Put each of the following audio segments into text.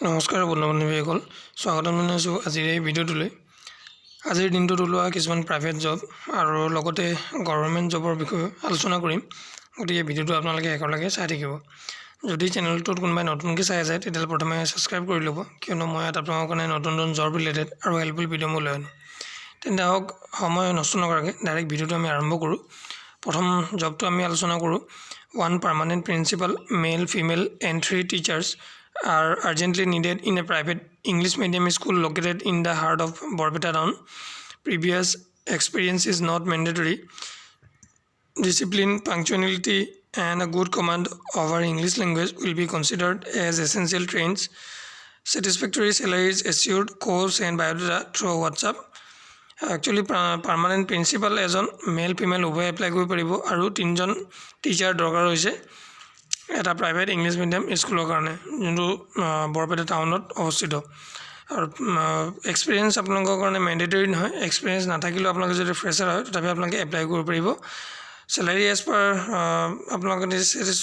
নমস্কাৰ বন্ধু-বান্ধৱীসকল, স্বাগতম জনাইছোঁ আজিৰ এই ভিডিঅ'টোলৈ। আজিৰ দিনটোত ওলোৱা কিছুমান প্ৰাইভেট জব আৰু লগতে গভৰ্ণমেণ্ট জবৰ বিষয়ে আলোচনা কৰিম। গতিকে ভিডিঅ'টো আপোনালোকে শেষলৈকে চাই থাকিব। যদি চেনেলটোত কোনোবাই নতুনকৈ চাই আছে তেতিয়াহ'লে প্ৰথমে ছাবস্ক্ৰাইব কৰি ল'ব, কিয়নো মই ইয়াত আপোনালোকৰ কাৰণে নতুন জব ৰিলেটেড আৰু হেল্পফুল ভিডিঅ' মই লৈ আনো। তেন্তে আহক সময় নষ্ট নকৰাকৈ ডাইৰেক্ট ভিডিঅ'টো আমি আৰম্ভ কৰোঁ। প্ৰথম জবটো আমি আলোচনা কৰোঁ। 1 permanent principal, male, female, and 3 teachers are urgently needed in a private English medium school located in the heart of Borpeta town. Previous experience is not mandatory. Discipline, punctuality, and a good command of our English language will be considered as essential traits. Satisfactory salary is assured. Course and biodata through WhatsApp. Actually permanent principal এজন male female উভয় apply কৰিব পাৰিব আৰু 3জন teacher দৰকাৰ হৈছে এটা private English medium স্কুলৰ কাৰণে, যোনটো বৰপেটা টাউনত অৱস্থিত। আৰু এক্সপিৰিয়েঞ্চ আপোনালোকৰ কাৰণে মেণ্ডেটৰী নহয়। এক্সপিৰিয়েঞ্চ নাথাকিলেও আপোনালোকে যদি ফ্ৰেছাৰ হয় তথাপি আপোনালোকে এপ্লাই কৰিব পাৰিব। চেলাৰী এজ পাৰ আপোনালোকে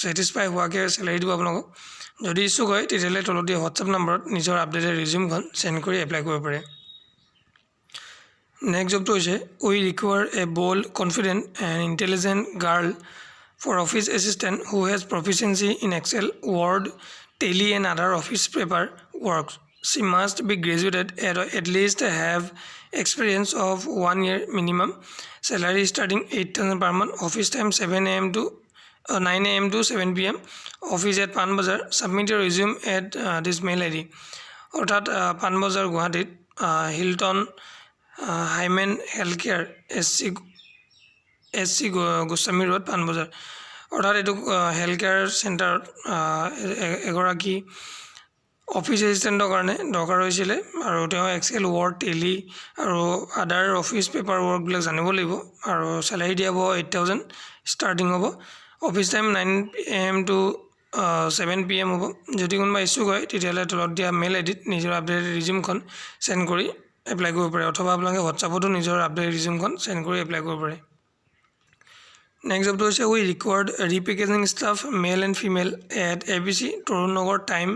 ছেটিছফাই হোৱাকৈ চেলাৰী দিব আপোনালোকক। যদি ইচ্ছুক হয় তেতিয়াহ'লে তলত দিয়া হোৱাটছআপ নম্বৰত নিজৰ আপডেটেড ৰিজিউমখন চেণ্ড কৰি এপ্লাই কৰিব পাৰে। Next job is we require a bold, confident and intelligent girl for office assistant who has proficiency in Excel, Word, Tally and other office paper works. She must be graduated at least have experience of 1 year minimum. Salary starting 8,000 per month. Office time 9 a.m. to 7 p.m. Office at Pan Bazar. Submit your resume at this mail ID. অর্থাৎ পানবজাৰ গুৱাহাটীত Hilton hymen health care S C Goswami road Panbazar. অৰ্থাৎ এইটো health care চেণ্টাৰত এগৰাকী office এছিষ্টেণ্টৰ কাৰণে দৰকাৰ হৈছিলে আৰু তেওঁ এক্সেল, ৱৰ্ড, টেলি আৰু আদাৰ অফিচ পেপাৰ ৱৰ্কবিলাক জানিব লাগিব। আৰু চেলাৰী দিয়া হ'ব 8,000 ষ্টাৰ্টিং হ'ব। Office time 9 a.m. to 7 p.m. হ'ব। যদি কোনোবা ইচ্ছুক হয় তেতিয়াহ'লে তলত দিয়া মেইল আইডিত নিজৰ আপডেটেড ৰিজিউমখন চেণ্ড কৰি এপ্লাই কৰিব পাৰে, অথবা আপোনালোকে হোৱাটছআপতো নিজৰ আপডেটেড ৰিজিউমখন চেণ্ড কৰি এপ্লাই কৰিব পাৰে। নেক্সট জবটো হৈছে we required repackaging staff male and female at ABC Tarun Nagar time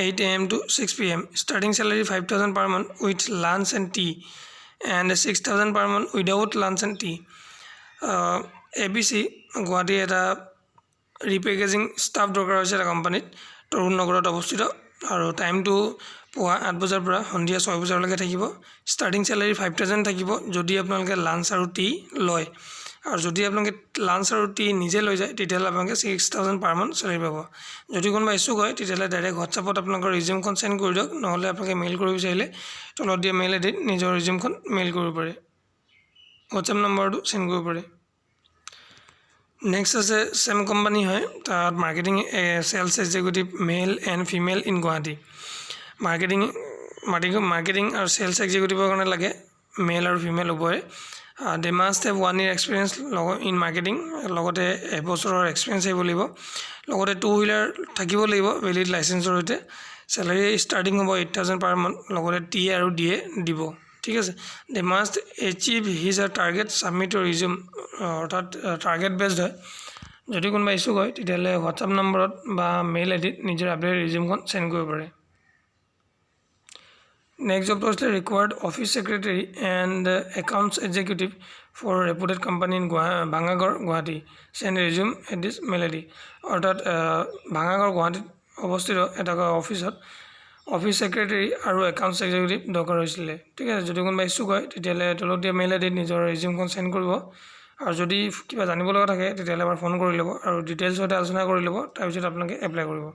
8 a.m. to 6 p.m. Starting salary 5,000 per month with lunch and tea and 6,000 per month without lunch and tea. ABC Guwahati এটা ৰিপেকেজিং staff দৰকাৰ হৈছে এটা কোম্পানীত, তৰুণ নগৰত অৱস্থিত। আৰু টাইমটো পুৱা 8 বজাৰ পৰা সন্ধিয়া 6 বজালৈকে থাকিব। ষ্টাৰ্টিং চেলাৰী 5,000 থাকিব যদি আপোনালোকে লাঞ্চ আৰু টি লয়, আৰু যদি আপোনালোকে লাঞ্চ আৰু টি নিজে লৈ যায় তেতিয়াহ'লে আপোনালোকে 6,000 পাৰ মান্থ চেলাৰী পাব। যদি কোনোবা ইচ্ছুক হয় তেতিয়াহ'লে ডাইৰেক্ট হোৱাটছআপত আপোনালোকৰ ৰিজিউমখন চেণ্ড কৰি দিয়ক, নহ'লে আপোনালোকে মেইল কৰিব বিচাৰিলে তলত দিয়া মেইল আইডিত নিজৰ ৰিজিউমখন মেইল কৰিব পাৰে, হোৱাটছআপ নম্বৰটো চেণ্ড কৰিব পাৰে। নেক্সট আছে চেম কোম্পানী হয়, তাত marketing sales executive male and female in Guwahati. Marketing আৰু চেলছ এক্সিকিউটিভৰ কাৰণে লাগে মেল আৰু ফিমেল উভয়ে। They must have 1 year experience in marketing, লগতে এবছৰৰ এক্সপিৰিয়েঞ্চ আহিব লাগিব, লগতে 2 wheeler থাকিব লাগিব ভেলিড লাইচেঞ্চৰ সৈতে। চেলাৰী ষ্টাৰ্টিং হ'ব 8,000 পাৰ মান্থ, লগতে টি আৰু DA দিব। ঠিক আছে। They must achieve his or target submit your resume, অৰ্থাৎ টাৰ্গেট বেছড হয়। যদি কোনোবা ইচ্ছুক হয় তেতিয়াহ'লে হোৱাটছআপ নম্বৰত বা মেইল আইডিত নিজৰ আপডেটেড ৰিজিউমখন চেণ্ড কৰিব পাৰে। নেক্সট জবটো হৈছিলে required office secretary and accounts executive for reputed company in Bhangagarh Guwahati, send resume at this mail ID. অৰ্থাৎ ভাঙাগড় গুৱাহাটীত অৱস্থিত এটা অফিচত অফিচ ছেক্ৰেটাৰী আৰু একাউণ্টছ এক্সিকিউটিভ দৰকাৰ হৈছিলে। ঠিক আছে। যদি কোনোবা ইচ্ছুক হয় তেতিয়াহ'লে তলত দিয়া মেইল আইডিত নিজৰ ৰিজিউমখন চেণ্ড কৰিব, আৰু যদি কিবা জানিব লগা থাকে তেতিয়াহ'লে এবাৰ ফোন কৰি ল'ব আৰু ডিটেইলছ সৈতে আলোচনা কৰি ল'ব, তাৰপিছত আপোনালোকে এপ্লাই কৰিব।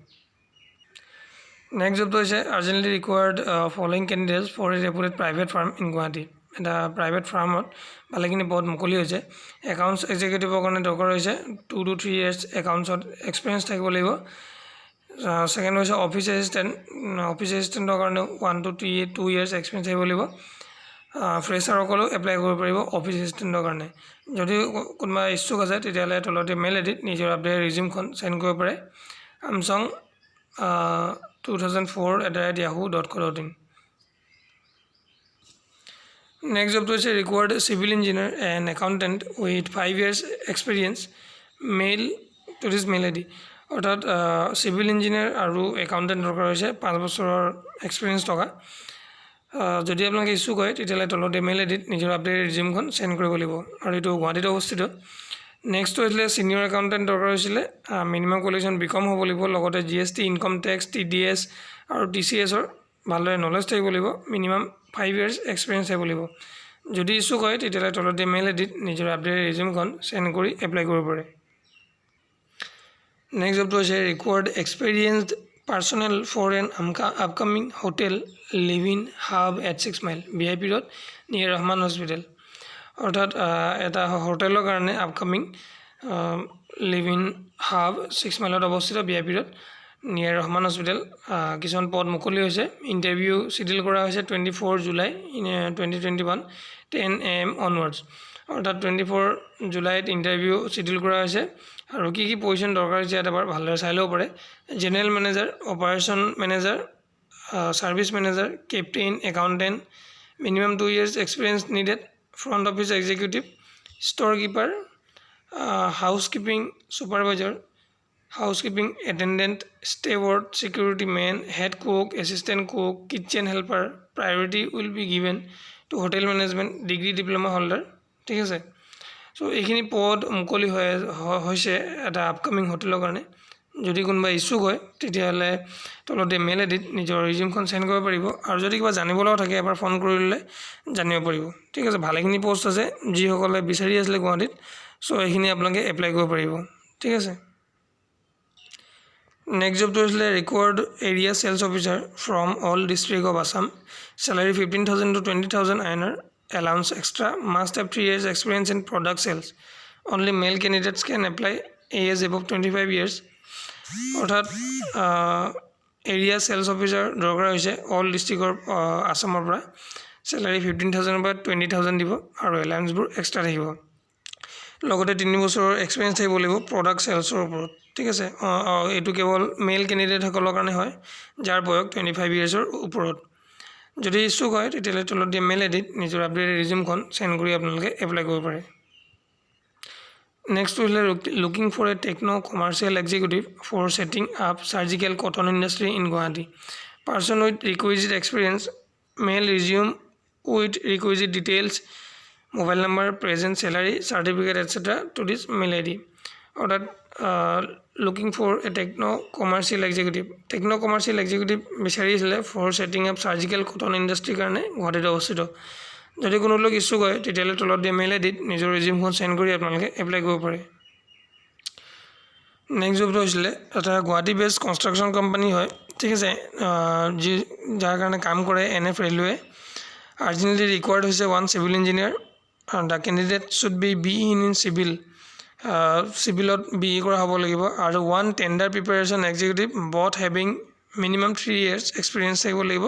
নেক্সট জবটো হৈছে urgently required following candidates for a reputed private firm in Guwahati. এটা প্ৰাইভেট ফাৰ্মত ভালেখিনি পদ মুকলি হৈছে। একাউণ্টছ এক্সিকিউটিভৰ কাৰণে দৰকাৰ হৈছে 2 to 3 years একাউণ্টছত এক্সপিৰিয়েঞ্চ থাকিব লাগিব। ছেকেণ্ড হৈছে অফিচ এছিষ্টেণ্টৰ কাৰণে 1 to 2 years এক্সপিৰিয়েঞ্চ আহিব লাগিব। ফ্ৰেছাৰসকলেও এপ্লাই কৰিব পাৰিব অফিচ এছিষ্টেণ্টৰ কাৰণে। যদি কোনোবা ইচ্ছুক আছে তেতিয়াহ'লে তলতে মেইল আইডিত নিজৰ আপডেটেড ৰিজিউমখন চেণ্ড কৰিব পাৰে, আমচং 2004@yahoo.co.in। নেক্সট জবটো হৈছে required civil engineer and accountant with 5 years experience, mail two this mail ID. অৰ্থাৎ সিভিল ইঞ্জিনিয়াৰ আৰু একাউণ্টেণ্ট দৰকাৰ হৈছে 5 বছৰৰ এক্সপিৰিয়েঞ্চ থকা যদি আপোনালোকে ইচ্ছুক হয় তেতিয়াহ'লে তলত ইমেইল আইডিত নিজৰ আপডেটেড ৰিজিউমখন সেন্ড কৰিব লাগিব আৰু এইটো গুৱাহাটীত অৱস্থিত নেক্সট হৈছিলে সিনিয়ৰ একাউণ্টেণ্ট দৰকাৰ হৈছিলে মিনিমাম কোৱালিফিকেশ্যন বিকম হ'ব লাগিব লগতে GST ইনকম টেক্স TDS আৰু TCSৰ ভালদৰে নলেজ থাকিব লাগিব মিনিমাম 5 ইয়াৰ্ছ এক্সপিৰিয়েঞ্চ থাকিব লাগিব যদি ইচ্ছুক হয় তেতিয়াহ'লে তলত ইমেইল আইডিত নিজৰ আপডেটেড ৰিজিউমখন সেন্ড কৰি এপ্লাই কৰিব পাৰে নেক্সট জবটো হৈছে ৰিকোয়াৰ্ড এক্সপেৰিয়েঞ্চড personnel for an upcoming hotel live-in hub at 6 mile VIP road near Rahman Hospital অৰ্থাৎ এটা হোটেলৰ কাৰণে আপকামিং লিভ-ইন হাব 6 মাইলত অৱস্থিত VIP road নিয়াৰ ৰহমান হস্পিটেল কিছুমান পদ মুকলি হৈছে ইণ্টাৰভিউ শিডিউল কৰা হৈছে 24 জুলাই 2021 10 AM অনৱাৰ্ডছ অৰ্থাৎ 24 জুলাইত ইণ্টাৰভিউ শিডিউল কৰা হৈছে আৰু কি পজিশন দৰকাৰ হৈছে এবাৰ ভালদৰে চাই ল'ব পাৰে general manager operation manager service manager captain accountant minimum 2 years experience needed front office executive storekeeper housekeeping supervisor housekeeping attendant steward security man head cook assistant cook kitchen helper priority will be given to hotel management degree diploma holder ঠিক আছে so এইখিনি পদ মুকলি হৈছে এটা upcoming হোটেলৰ কাৰণে যদি কোনোবা ইচ্ছুক হয় তেতিয়াহ'লে তলত ইমেইল আইডিত নিজৰ ৰিজিউমখন সেন্ড কৰিব পাৰিব আৰু যদি কিবা জানিব লগা থাকে এবাৰ ফোন কৰিলে জানিব পাৰিব ঠিক আছে ভালেখিনি পোষ্ট আছে যিসকলে বিচাৰি আছিলে গুৱাহাটীত সো এইখিনি আপোনালোকে এপ্লাই কৰিব পাৰিব ঠিক আছে নেক্সট জবটো হৈছিলে required area sales officer from all district of Assam salary 15,000 to 20,000 INR allowance extra must have 3 years experience in product sales only male candidates can apply age above 25 years অৰ্থাৎ area sales officer দৰকাৰ হৈছে all ডিষ্ট্ৰিক্টৰ আসামৰ পৰা salary 15,000 পৰা 20,000 দিব আৰু এলাউন্সবোৰ extra থাকিব লগতে 3 বছৰৰ এক্সপিৰিয়েঞ্চ থাকিব লাগিব প্ৰডাক্ট সেলছৰ ওপৰত ঠিক আছে এইটো কেৱল মেল কেণ্ডিডেট সকলৰ কাৰণে হয় যাৰ বয়স 25 ইয়াৰ্ছৰ ওপৰত যদি ইচ্ছুক হয় তেতিয়াহ'লে তলত দিয়া মেইল আইডিত নিজৰ আপডেটেড ৰিজিউমখন সেন্ড কৰি আপোনালোকে এপ্লাই কৰিব পাৰে নেক্সট হৈছিলে looking for a techno commercial executive for setting up surgical cotton industry in Guwahati person with requisite experience mail resume with requisite details mobile number present salary certificate etcetera to this mail ID অৰ্থাৎ looking for a techno commercial executive বিচাৰি আছিলে for setting up surgical cotton industry কাৰণে গুৱাহাটীত অৱস্থিত যদি কোনো লোক ইচ্ছুক হয় তেতিয়াহ'লে তলত দিয়া মেইল আইডিত নিজৰ ৰিজিউমখন সেন্ড কৰি আপোনালোকে এপ্লাই কৰিব পাৰে নেক্সট জবটো হৈছিলে এটা গুৱাহাটী বেছড কনষ্ট্ৰাকশ্যন কোম্পানী হয় ঠিক আছে যাৰ কাৰণে কাম কৰে NF ৰেলৱে আৰ্জেণ্টলি ৰিকোয়াৰ্ড হৈছে 1 civil engineer the candidate should be in civil চিভিলত BE কৰা হ'ব লাগিব আৰু 1 tender preparation executive both having minimum 3 years experience থাকিব লাগিব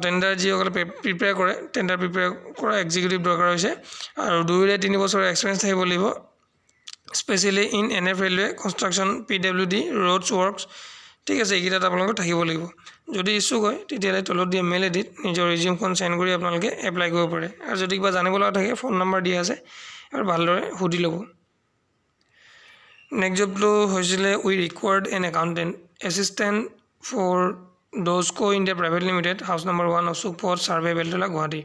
টেণ্ডাৰ যিসকলে প্ৰিপেয়াৰ কৰে টেণ্ডাৰ প্ৰিপেয়াৰ কৰা এক্সিকিউটিভ দৰকাৰ হৈছে আৰু 2-3 বছৰৰ এক্সপিৰিয়েঞ্চ থাকিব লাগিব specially in NF railway construction PWD roads works ঠিক আছে এইকেইটাত আপোনালোকৰ থাকিব লাগিব যদি ইচ্ছুক হয় তেতিয়াহ'লে তলত দিয়া মেইল আইডিত নিজৰ ৰিজিউমখন সেন্ড কৰি আপোনালোকে এপ্লাই কৰিব পাৰে আৰু যদি কিবা জানিব লগা থাকে ফোন নম্বৰ দিয়া আছে আৰু ভালদৰে সুধি ল'ব নেক্সট জবটো হৈছিলে we required an accountant assistant for Dozco India private limited house number 1 Ashok Path survey Beltola Guwahati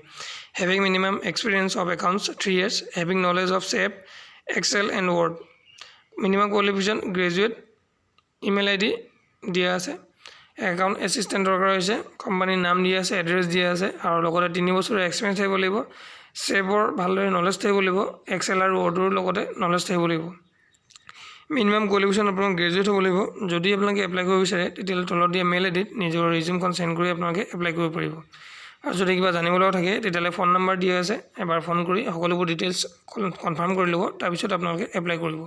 having minimum experience of accounts 3 years having knowledge of SAP Excel and Word minimum qualification graduate email ID দিয়া আছে account assistant দৰকাৰ হৈছে কোম্পানীৰ নাম দিয়া আছে address দিয়া আছে আৰু লগতে 3 বছৰৰ এক্সপিৰিয়েঞ্চ থাকিব লাগিব SAPৰ ভালদৰে নলেজ থাকিব লাগিব Excel আৰু Wordৰ লগতে নলেজ থাকিব লাগিব মিনিমাম কোৱালিফিকেশ্যন আপোনালোক গ্ৰেজুৱেট হ'ব লাগিব যদি আপোনালোকে এপ্লাই কৰিব বিচাৰে তেতিয়াহ'লে তলত দিয়া মেইল আইডিত নিজৰ ৰিজিউমখন সেন্ড কৰি আপোনালোকে এপ্লাই কৰিব পাৰিব আৰু যদি কিবা জানিব লগা থাকে তেতিয়াহ'লে ফোন নম্বৰ দিয়া আছে এবাৰ ফোন কৰি সকলোবোৰ ডিটেইলছ কনফাৰ্ম কৰি ল'ব তাৰপিছত আপোনালোকে এপ্লাই কৰিব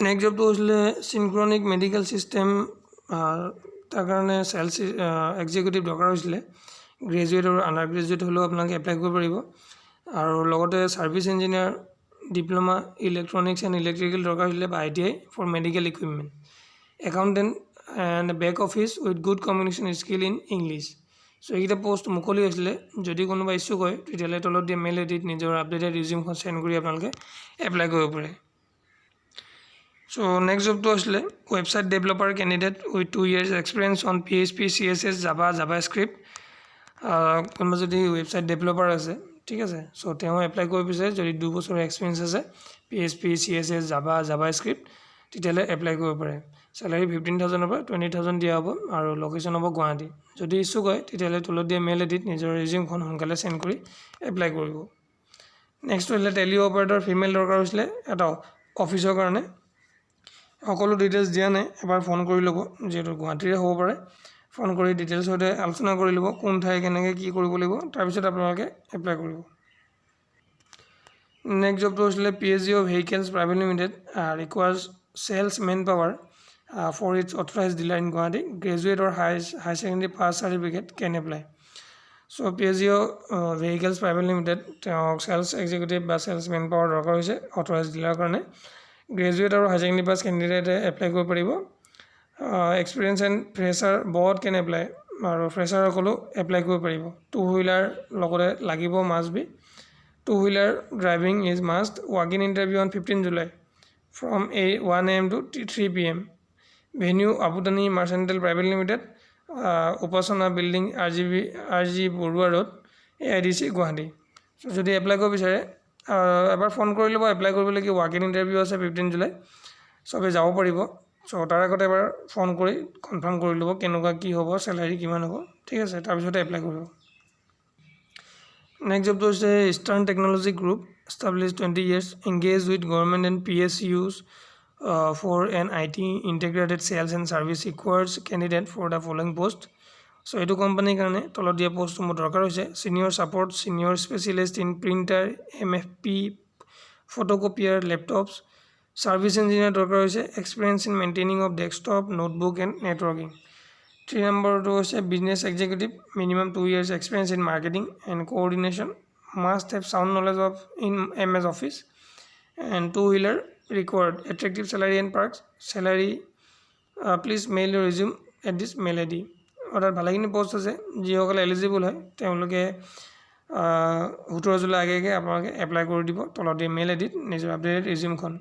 নেক্সট জবটো হৈছিলে চিনক্ৰনিক মেডিকেল চিষ্টেম তাৰ কাৰণে সেলছ এক্সিকিউটিভ দৰকাৰ হৈছিলে গ্ৰেজুৱেট আৰু আণ্ডাৰ গ্ৰেজুৱেট হ'লেও আপোনালোকে এপ্লাই কৰিব পাৰিব আৰু লগতে service engineer diploma electronics and electrical দৰকাৰ হৈছিলে বা ITI for medical equipment accountant and back office with good communication skill in English so এইকেইটা পোষ্ট মুকলি হৈছিলে যদি কোনোবা ইচ্ছুক হয় তেতিয়াহ'লে তলত দিয়া মেইল আইডিত নিজৰ আপডেটেড ৰিজিউমখন সেন্ড কৰি আপোনালোকে এপ্লাই কৰিব পাৰে So next job to asle website developer candidate with 2 years experience on PHP, CSS, Java, JavaScript. কোনোবা যদি website developer আছে ঠিক আছে সো তেওঁ এপ্লাই কৰিব বিচাৰে যদি 2 বছৰ এক্সপেৰিয়েন্স আছে PHP, CSS, Java, JavaScript তেতিয়ালে এপ্লাই কৰিব পাৰে স্যালাৰি 15000 পৰা 20000 দিয়া হ'ব আৰু লোকেশন হ'ব গুৱাহাটী যদি ইচ্ছুক হয় তেতিয়ালে তলত দিয়া মেইল আইডিত নিজৰ ৰিজিউমখন সোনকালে সেন্ড কৰি এপ্লাই কৰিব নেক্সট হলে টেলি অপাৰেটৰ ফিমেল দৰকাৰ হৈছিলে এটা অফিচৰ কাৰণে সকলো ডিটেইলছ দিয়া নাই এবাৰ ফোন কৰি ল'ব যেটো গুৱাহাটীৰে হ'ব পাৰে ফোন কৰি ডিটেইলছ হতে আলোচনা কৰি ল'ব কোন ঠাই কেনেকৈ কি কৰিব লাগিব তাৰ পিছত আপোনালোকে এপ্লাই কৰিব নেক্সট জব তো হৈছিলে PSGO Vehicles Private Limited requires sales manpower for its authorized dealer in Guwahati graduate or high secondary pass certificate can apply so PSGO Vehicles Private Limited sales executive বা sales manpower দৰকাৰ হৈছে authorized dealer কাৰণে graduate or high secondary pass candidate apply কৰিব পাৰিব experience and fresher both can apply আৰু fresher সকলো apply কৰিব পাৰিব two wheeler লগতে লাগিব must be two wheeler driving is must walk in interview on 15 July from 1 AM to 3 PM venue Abudani Mercantile Private Limited Upasana building RG Burwa Road AIDC Guwahati so যদি apply কৰিব বিচাৰে এবাৰ phone কৰি ল'ব apply কৰিবলৈ কি walk in interview আছে 15 July সবে যাব পাৰিব সো তাৰ আগতে এবাৰ ফোন কৰি কনফাৰ্ম কৰি ল'ব কেনেকুৱা কি হ'ব স্যালাৰি কিমান হ'ব ঠিক আছে তাৰ পিছত এপ্লাই কৰিব next job to Eastern Technology Group established 20 years engaged with government and PSUs for an IT integrated sales and service requires candidate for the following post so etu company karone tolot dia post mo dorkar hoise senior support senior specialist in printer MFP photocopier laptops service engineer dorkar hoise experience in maintaining of desktop notebook and networking 3 number to business executive minimum 2 years experience in marketing and coordination must have sound knowledge of in MS Office and two wheeler required attractive salary and perks salary please mail your resume at this mail ID order bhalagini post ase ji hokale eligible hoy teoloke 17 July age apnaloke apply kori dibo tolode mail ID nijor updated resume khon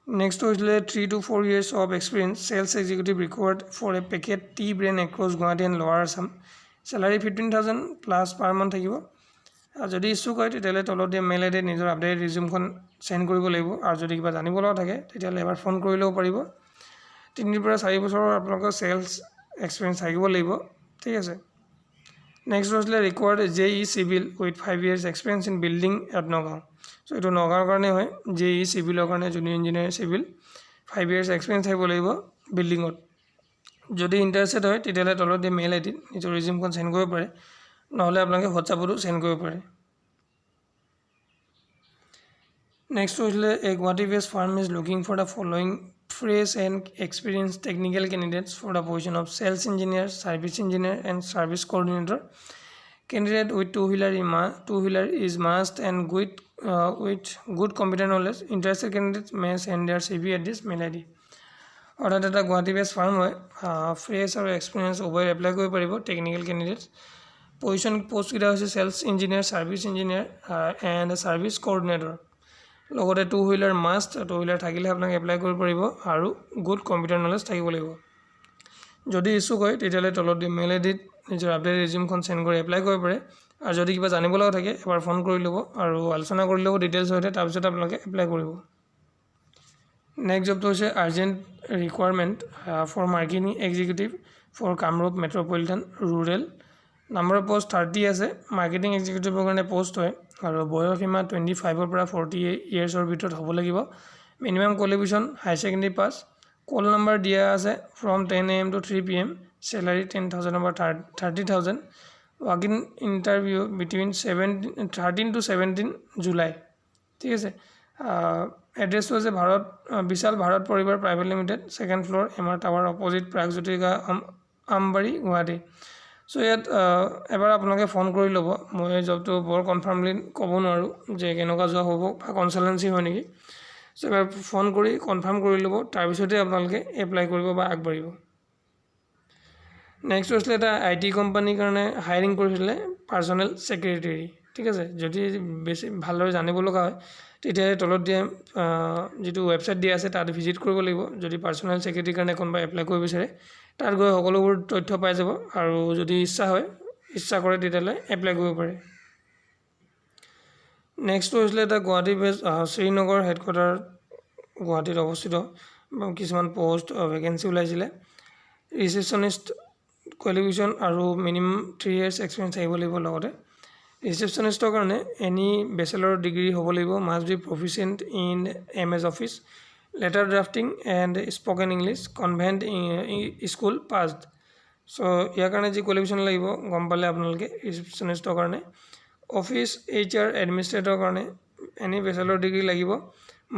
next is 3 to 4 years of experience sales executive required for a packet tea brand across Guwahati and Lower Assam salary 15000 plus per month থাকিব যদি ইচ্ছুক হয় তেতিয়ালে তলত mail ID নিজৰ update ৰিজিউমখন send কৰিব লাগিব আৰু যদি কিবা জানিব লগা থাকে তেতিয়ালে এবাৰ ফোন কৰি ল'ব পাৰিব 3 পৰা 4 বছৰৰ আপোনালোকৰ সেলস এক্সপেৰিয়েন্স থাকিব লাগিব ঠিক আছে next was required JE civil with 5 years experience in building at Nagaon so etu Nagaon karone hoy JE civil karone junior engineer civil 5 years experience থাকিব লাগিব building ত যদি ইন্টারেস্টেড হয় তেতিয়ালে তলত মেইল আইডি নিজৰ ৰিজিউমখন সেন্ড কৰিব পাৰে নহলে আপোনালোকে WhatsApp-ত সেন্ড কৰিব পাৰে next was a Guwahati-based firm is looking for the following fresh and experienced technical candidates for the position of sales engineer service engineer and service coordinator candidate with two wheeler is must and with good computer knowledge interested candidates may send their CV at this mail ID order data Guwahati-based firm hoy fresh or experience over apply kori paribo technical candidates position post kida hoise sales engineer service engineer and service coordinator লগতে two wheeler must two wheeler থাকিলে আপোনাক apply কৰিব পাৰিব আৰু good computer knowledge থাকিব লাগিব যদি ইচ্ছুক হয় তেতিয়ালে তলত মেইল আইডিত নিজৰ আপডেট ৰিজিউমখন সেন্ড কৰি এপ্লাই কৰিব পাৰে আৰু যদি কিবা জানিব লগা থাকে এবাৰ ফোন কৰি ল'ব আৰু আলোচনা কৰি ল'ব ডিটেইলছ হতে তাৰ পিছত আপোনালোকে এপ্লাই কৰিব নেক্সট জব তো হৈছে urgent requirement for marketing executive for Kamrup metropolitan rural number of post 30 আছে মাৰ্কেটিং এক্সিকিউটিভৰ কাৰণে পোষ্ট হয় আৰু বয়স সীমা 25 পৰা 40 ইয়াৰ্ছৰ ভিতৰত হ'ব লাগিব মিনিমাম কোৱালিফিকেশ্যন হাই সেকেন্ডাৰী পাস কল নাম্বাৰ দিয়া আছে from 10 AM to 3 PM salary 10000 or 30000 walk in interview between 13 to 17 July ঠিক আছে এড্ৰেছ হৈছে ভাৰত বিশাল ভাৰত পৰিবাৰ private limited second floor MR tower opposite Pragjyotika Ambari Guwahati so ইয়াত এবাৰ আপোনালোকে ফোন কৰি ল'ব মই জবটো বৰ কনফাৰ্মলি ক'ব নোৱাৰো যে কেনেকুৱা জব হ'ব বা কনসালটেন্সি হয় নেকি সো এবাৰ ফোন কৰি কনফাৰ্ম কৰি ল'ব তাৰ পিছতে আপোনালোকে এপ্লাই কৰিব বা আগবাঢ়িব নেক্সট হৈছে এটা IT কোম্পানীৰ কাৰণে হায়াৰিং কৰিছিলে পাৰ্সোনেল সেক্ৰেটাৰী ঠিক আছে। যদি বেছি ভালদৰে জানিব লগা হয় তেতিয়াহ'লে তলত দিয়া যিটো ৱেবছাইট দিয়া আছে তাত ভিজিট কৰিব লাগিব। যদি পাৰ্চনেল ছেক্ৰেটাৰীৰ কাৰণে কোনোবা এপ্লাই কৰিব বিচাৰে তাত গৈ সকলোবোৰ তথ্য পাই যাব, আৰু যদি ইচ্ছা কৰে তেতিয়াহ'লে এপ্লাই কৰিব পাৰে। নেক্সটটো হৈছিলে এটা গুৱাহাটী বেছ শ্ৰীনগৰ হেডকোৱাৰ্টাৰ গুৱাহাটীত অৱস্থিত কিছুমান পোষ্ট ভেকেঞ্চি ওলাইছিলে। ৰিচেপশ্যনিষ্ট কোৱালিফিকেশ্যন আৰু মিনিমাম 3 years এক্সপিৰিয়েঞ্চ আহিব লাগিব। লগতে ৰিচেপশ্যনিষ্টৰ কাৰণে এনি বেচেলৰ ডিগ্ৰী হ'ব লাগিব, must be proficient in MS office, letter drafting and spoken English, convent school passed. So' ইয়াৰ কাৰণে যি কোৱালিফিকেশ্যন লাগিব গম পালে আপোনালোকে। ৰিচেপশ্যনিষ্টৰ কাৰণে অফিচ HR এডমিনিষ্ট্ৰেটৰ কাৰণে এনি বেচেলৰ ডিগ্ৰী লাগিব,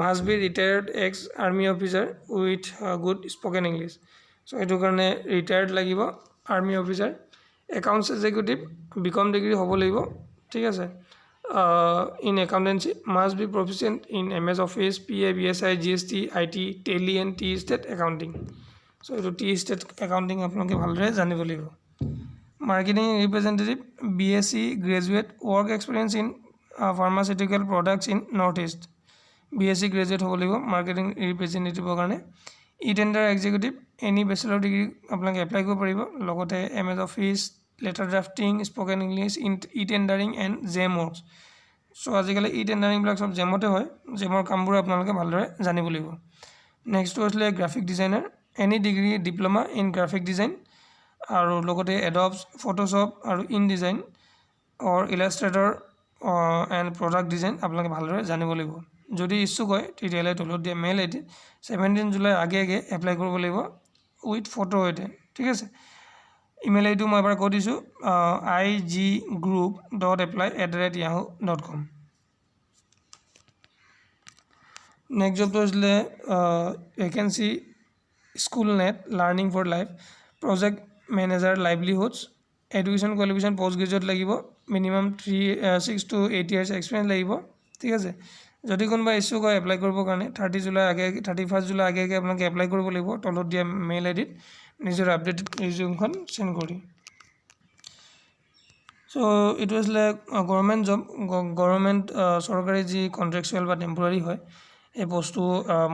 must be retired ex army officer with good spoken English. So' এইটো কাৰণে ৰিটায়াৰ্ড লাগিব army officer. Accounts executive BCom degree হ'ব লাগিব। ঠিক আছে। In accountancy must be proficient in MS office, PA BSI GST IT tally and tea estate accounting. So' এইটো tea estate accounting আপোনালোকে ভালদৰে জানিব লাগিব। Marketing representative BSc graduate, work experience in pharmaceutical products in north east, BSc graduate হ'ব লাগিব marketing ৰিপ্ৰেজেণ্টেটিভৰ কাৰণে। Tender executive any bachelor degree আপোনালোকে এপ্লাই কৰিব পাৰিব। লগতে MS office, letter drafting, spoken English, tendering and GeM works. So' আজিকালি টেণ্ডাৰিংবিলাক চব জেমতে হয়, জেমৰ কামবোৰ আপোনালোকে ভালদৰে জানিব লাগিব। নেক্সটটো হৈছিলে graphic designer, any degree diploma in graphic design, আৰু লগতে এডবছ, ফটোশ্বপ আৰু InDesign or Illustrator and product design আপোনালোকে ভালদৰে জানিব লাগিব। যদি ইচ্ছুক হয় তেতিয়াহ'লে তলত দিয়া মেইল ID 17 জুলাই আগে এপ্লাই কৰিব লাগিব উইথ ফটো সৈতে। ঠিক আছে। ইমেইল ID মই এবাৰ কৈ দিছোঁ, igroup.apply@yahoo.com। নেক্সট জবটো হৈছিলে vacancy school net learning for life, project manager livelihoods, education qualification post graduate লাগিব, মিনিমাম 6 to 8 years এক্সপিৰিয়েঞ্চ লাগিব। ঠিক আছে। যদি কোনোবা ইচ্ছুক হয় এপ্লাই কৰিবৰ কাৰণে 31 জুলাই আগে আপোনালোকে এপ্লাই কৰিব লাগিব তলত দিয়া মেইল IDত নিজৰ আপডেটেড ৰিজিউমখন চেণ্ড কৰি। চ' এইটো আছিলে গভৰ্ণমেণ্ট জব, গভৰ্ণমেণ্ট চৰকাৰী যি কণ্ট্ৰেকচুৱেল বা টেম্পৰাৰী হয় এই বস্তু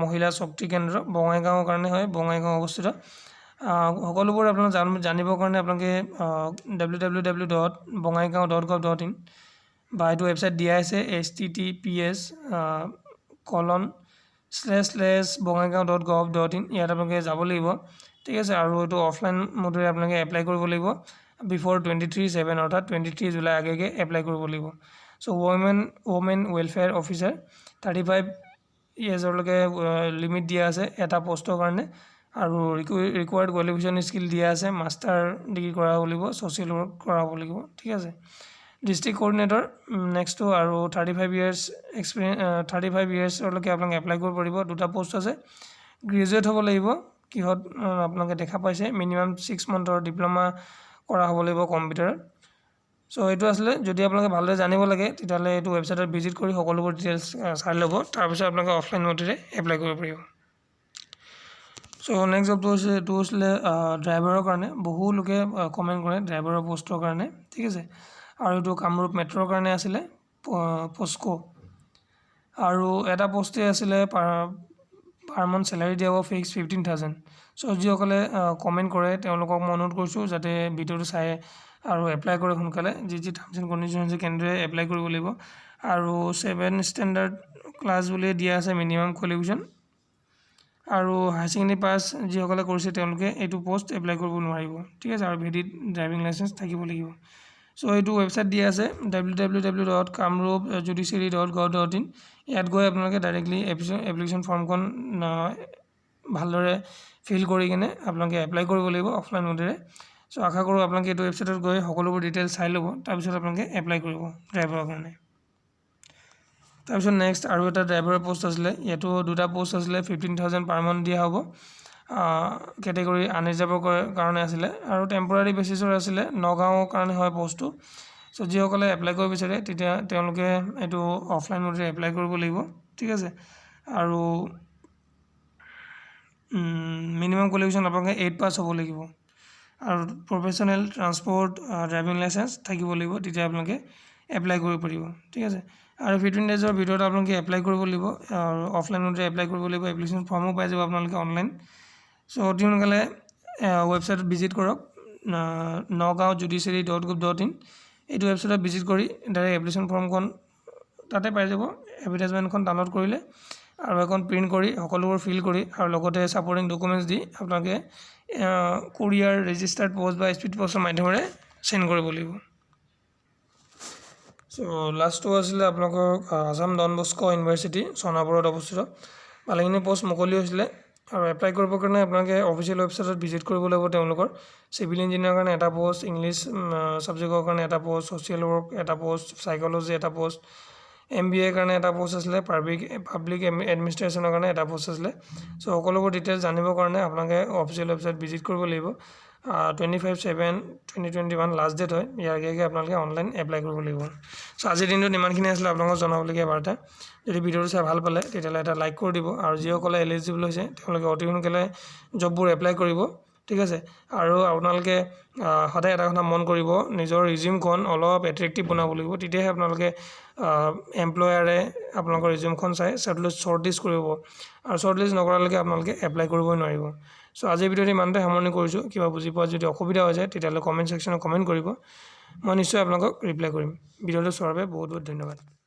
মহিলা শক্তি কেন্দ্ৰ বঙাইগাঁৱৰ কাৰণে হয়, বঙাইগাঁও অৱস্থিত। সকলোবোৰ আপোনালোকে জানিবৰ কাৰণে আপোনালোকে www.bongaigaon.gov.in বা এইটো ৱেবছাইট দিয়া আছে https://bongaigaon.gov.in, ইয়াত আপোনালোকে যাব লাগিব। ঠিক আছে। আৰু এইটো অফলাইন মোডেৰে আপোনালোকে এপ্লাই কৰিব লাগিব বিফ'ৰ 23/7 অৰ্থাৎ 23 জুলাই আগে এপ্লাই কৰিব লাগিব। চ' ওমেন ৱেলফেয়াৰ অফিচাৰ 35 yearsলৈকে লিমিট দিয়া আছে এটা পষ্টৰ কাৰণে, আৰু ৰিকুৱাৰ্ড কোৱালিফিকেশ্যন স্কিল দিয়া আছে, মাষ্টাৰ ডিগ্ৰী কৰা হ'ব লাগিব, ছ'চিয়েল ৱৰ্ক কৰা হ'ব লাগিব। ঠিক আছে। ডিষ্ট্ৰিক্ট কোঅৰ্ডিনেটৰ নেক্সটটো আৰু 35 years এক্সপিৰিয়েঞ্চ 35 yearsলৈকে আপোনালোকে এপ্লাই কৰিব পাৰিব। দুটা পোষ্ট আছে। গ্ৰেজুৱেট হ'ব লাগিব, কিহত আপোনালোকে দেখা পাইছে, মিনিমাম 6 monthৰ ডিপ্ল'মা কৰা হ'ব লাগিব কম্পিউটাৰত। চ' এইটো আছিলে। যদি আপোনালোকে ভালদৰে জানিব লাগে তেতিয়াহ'লে এইটো ৱেবছাইটত ভিজিট কৰি সকলোবোৰ ডিটেইলছ চাই ল'ব, তাৰপিছত আপোনালোকে অফলাইন মোডেৰে এপ্লাই কৰিব পাৰিব। চ' নেক্সট জবটো হৈছিলে ড্ৰাইভাৰৰ কাৰণে। বহু লোকে কমেণ্ট কৰে ড্ৰাইভাৰৰ পষ্টৰ কাৰণে। ঠিক আছে। আৰু এইটো কামৰূপ মেট্ৰৰ কাৰণে আছিলে পস্কো, আৰু এটা পষ্টেই আছিলে পাৰ মান্থ চেলাৰী দিয়া হ'ব ফিক্স 15,000। চ' যিসকলে কমেণ্ট কৰে তেওঁলোকক মই অনুৰোধ কৰিছোঁ যাতে ভিডিঅ'টো চাই আৰু এপ্লাই কৰে সোনকালে। যি টাৰ্মছ এণ্ড কণ্ডিশ্যন আছে কেনেদৰে এপ্লাই কৰিব লাগিব, আৰু 7 standard ক্লাছ বুলি দিয়া আছে মিনিমাম কোৱালিফিকেশ্যন, আৰু হায়াৰ ছেকেণ্ডেৰী পাছ যিসকলে কৰিছে তেওঁলোকে এইটো পষ্ট এপ্লাই কৰিব নোৱাৰিব। ঠিক আছে। আৰু ভেলিড ড্ৰাইভিং লাইচেঞ্চ থাকিব লাগিব। চ' এইটো ৱেবছাইট দিয়া আছে www.kamrupjudiciary.gov.in, ইয়াত গৈ আপোনালোকে ডাইৰেক্টলি এপ্লিকেশ্যন ফৰ্মখন ভালদৰে ফিল কৰি কিনে আপোনালোকে এপ্লাই কৰিব লাগিব অফলাইন মোডেৰে। চ' আশা কৰোঁ আপোনালোকে এইটো ৱেবছাইটত গৈ সকলোবোৰ ডিটেইলছ চাই ল'ব, তাৰপিছত আপোনালোকে এপ্লাই কৰিব ড্ৰাইভাৰৰ কাৰণে। তাৰপিছত নেক্সট আৰু এটা ড্ৰাইভাৰৰ পষ্ট আছিলে। ইয়াতো দুটা পষ্ট আছিলে, 15,000 পাৰ মান্থ দিয়া হ'ব। কেটেগৰী আনৰিজাৰ্ভৰ কাৰণে আছিলে, আৰু টেম্পৰাৰী বেচিছৰ আছিলে। নগাঁৱৰ কাৰণে হয় পষ্টটো। চ' যিসকলে এপ্লাই কৰিব বিচাৰে তেতিয়া তেওঁলোকে এইটো অফলাইন মোডেৰে এপ্লাই কৰিব লাগিব। ঠিক আছে। আৰু মিনিমাম কোৱালিফিকেশ্যন আপোনালোকে 8 পাছ হ'ব লাগিব, আৰু প্ৰফেশ্যনেল ট্ৰান্সপৰ্ট ড্ৰাইভিং লাইচেঞ্চ থাকিব লাগিব, তেতিয়া আপোনালোকে এপ্লাই কৰিব পাৰিব ঠিক আছে আৰু 15 ডেজৰ ভিতৰত আপোনালোকে এপ্লাই কৰিব লাগিব আৰু অফলাইনতে এপ্লাই কৰিব লাগিব এপ্লিকেশ্যন ফৰ্মো পাই যাব আপোনালোকে অনলাইন সো অতি সোনকালে ৱেবছাইটত ভিজিট কৰক nagaon.judiciary.gov.in এইটো ৱেবছাইটত ভিজিট কৰি ডাইৰেক্ট এপ্লিকেশ্যন ফৰ্মখন তাতে পাই যাব এডভাৰটাইজমেণ্টখন ডাউনলোড কৰিলে আৰু এখন প্ৰিণ্ট কৰি সকলোবোৰ ফিল কৰি আৰু লগতে সাপোৰ্টিং ডকুমেণ্টছ দি আপোনালোকে কোৰিয়াৰ ৰেজিষ্টাৰ্ড পোষ্ট বা স্পীড পোষ্টৰ মাধ্যমেৰে সেন্ড কৰিব লাগিব সো লাষ্টটো আছিলে আপোনালোকৰ আসাম ডন বস্কো ইউনিভাৰ্চিটি সোণাপুৰত অৱস্থিত ভালেখিনি পোষ্ট মুকলি হৈছিলে আৰু এপ্লাই কৰিবৰ কাৰণে আপোনালোকে অফিচিয়েল ৱেবছাইটত ভিজিট কৰিব লাগিব তেওঁলোকৰ চিভিল ইঞ্জিনিয়াৰৰ কাৰণে এটা পোষ্ট ইংলিছ ছাবজেক্টৰ কাৰণে এটা পোষ্ট ছ'চিয়েল ৱৰ্ক এটা পোষ্ট সাইকোলজি এটা পোষ্ট MBA কাৰণে এটা পোষ্ট আছিলে পাব্লিক এডমিনিষ্ট্ৰেশ্যনৰ কাৰণে এটা পোষ্ট আছিলে সো সকলোবোৰ ডিটেইলছ জানিবৰ কাৰণে আপোনালোকে অফিচিয়েল ৱেবছাইট ভিজিট কৰিব লাগিব 25/7/2021 লাষ্ট ডেট হয় ইয়াৰ আগে আপোনালোকে অনলাইন এপ্লাই কৰিব লাগিব সো আজিৰ দিনটোত ইমানখিনি আছিলে আপোনালোকক জনাবলগীয়া বাৰ্তা যদি ভিডিঅ'টো চাই ভাল পালে তেতিয়াহ'লে এটা লাইক কৰি দিব আৰু যিসকলে এলিজিবল হৈছে তেওঁলোকে অতি সোনকালে জববোৰ এপ্লাই কৰিব ঠিক আছে আৰু আপোনালোকে সদায় এটা কথা মন কৰিব নিজৰ ৰিজিউমখন অলপ এট্ৰেক্টিভ বনাব লাগিব তেতিয়াহে আপোনালোকে এমপ্লয়াৰে আপোনালোকৰ ৰিজিউমখন চাই শ্বৰ্টলিষ্ট কৰিব আৰু শ্বৰ্টলিষ্ট নকৰালৈকে আপোনালোকে এপ্লাই কৰিবই নোৱাৰিব সো আজিৰ ভিডিঅ'টো ইমানতে সামৰণি কৰিছোঁ কিবা বুজি পোৱা যদি অসুবিধা হৈ যায় তেতিয়াহ'লে কমেণ্ট ছেকশ্যনত কমেণ্ট কৰিব মই নিশ্চয় আপোনালোকক ৰিপ্লাই কৰিম ভিডিঅ'টো চোৱাৰ বাবে বহুত বহুত ধন্যবাদ